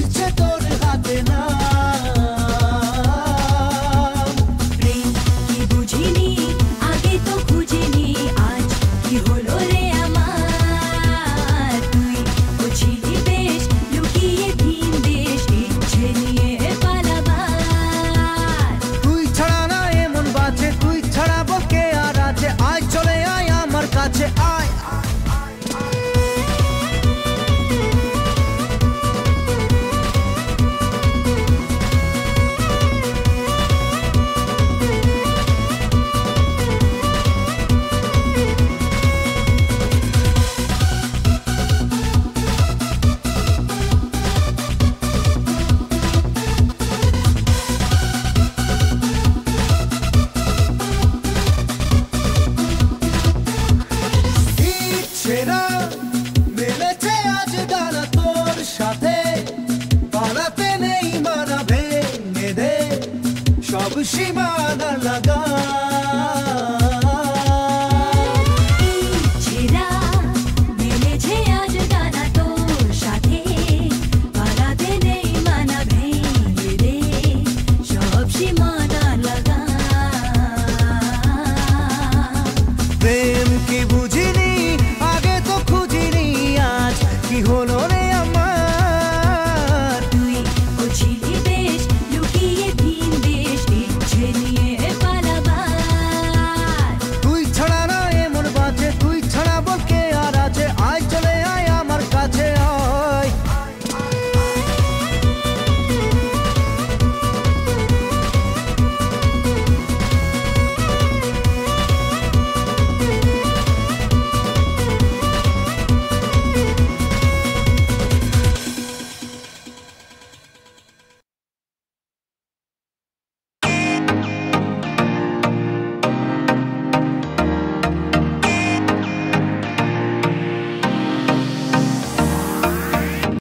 ফিরছে তোর হাতে না প্রেম কি বুঝিনি আগে তো খুঁজিনি আজ কি হলো রে আমার তুই বুঝিনি বেশ লুকিয়ে ভিন দেশ ইচ্ছে নিয়ে পালাবার তুই ছাড়া না এমন বাঁচে তুই ছাড়া বকে আর আছে আয় চলে আয় আমার কাছে আয় সেরা মেলেছে আজ ডানা তোর সাথে পালাতে নেই মানা ভেঙে দে সব সীমানা লাগা